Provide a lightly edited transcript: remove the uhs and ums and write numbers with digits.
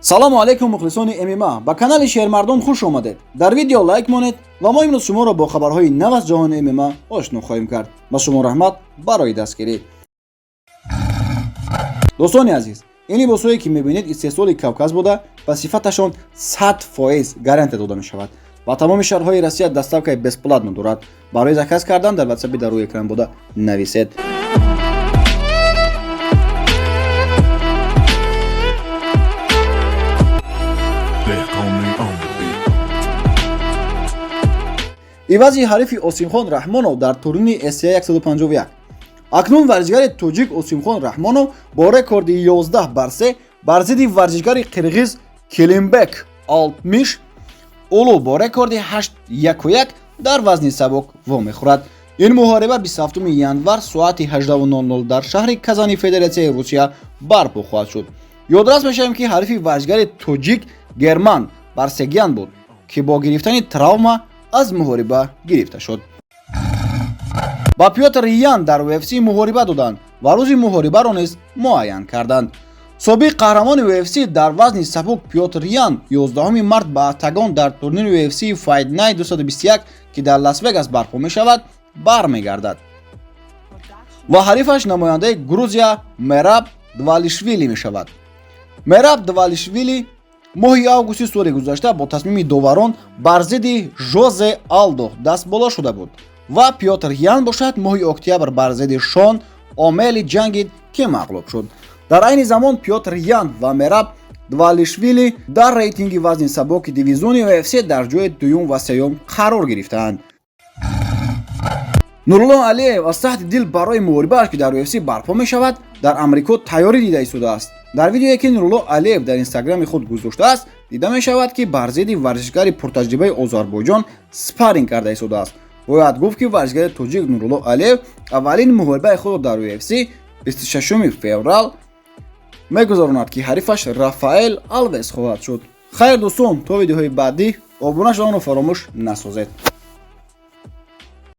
салому алейкум мухлисони ММА, ба канали Шермардон хуш омадед. дар видео лайк монед ва мо имрӯз шуморо бо хабарҳои нав аз ҷаҳони ММА ошно хоҳем кард. ба шумо раҳмат барои дастгирӣ. дӯстони азиз, ин либосое ки мебинед истеҳсоли Кавказ буда ва сифаташон 100% гарантия дода мешавад. ба тамоми шаҳрҳои Россия доставкаи бесплатно дорад. барои заказ кардан дар WhatsApp дар рӯи экран буда нависед. ивази ҳарифи Осимхон Раҳмонов дар турнини SCA 151. акнун варзишгари тоҷик Осимхон Раҳмонов бо рекорди 11-3 бар зидди варзишгари қирғиз Келимбек Алтмиш улу бо рекорди 8-1 дар вазни сабук вомехӯрад. ин муҳориба 27 январ соати 18:00 дар шаҳри Казани Федератсияи Русия барпо хоҳад шуд. ёдрас мешавем ки ҳарифи варзишгари тоҷик Герман Барсегян буд, ки бо гирифтани травма аз муҳориба гирифта шуд. ба Пётр Ян дар UFC муҳориба доданд ва рӯзи муҳорибаро низ муайян карданд. собиқ қаҳрамони UFC дар вазни сабук Пётр Ян 11 март ба октагон дар турнири UFC Fight Night 221 ки дар Лас-Вегас барпо мешавад бармегардад ва ҳарифаш намояндаи Грузия Мераб Двалишвили мешавад. Мераб Двалишвили моҳи августи соли гузашта бо тасмими доварон бар зидди Жозе Алдо дастбола шуда буд ва Пётр Ян бошад моҳи октябр бар зидди Шон Омели ҷангид ки мағлуб шуд. дар айни замон Пётр Ян ва Мераб Двалишвили дар рейтинги вазни сабуки дивизиони UFC дар ҷои дуюм ва сеюм қарор гирифтаанд. Нурулло Алиев аз таҳти дил барои муҳорибааш ки дар UFC барпо мешавад дар Амрико тайёрӣ дида истодааст. дар видеое ки Нурулло Алиев дар инстаграми худ гузоштааст дида мешавад ки бар зидди варзишгари пуртаҷрибаи Озарбойҷон спарринг карда истодааст. бояд гуфт ки варзишгари тоҷик Нурулло Алиев аввалин муҳорибаи худро дар UFC 26 феврал мегузаронад ки ҳарифаш Рафаэл Алвес хоҳад шуд. хайр дӯстон, то видеоҳои баъдӣ обуна шуданро фаромӯш насозед.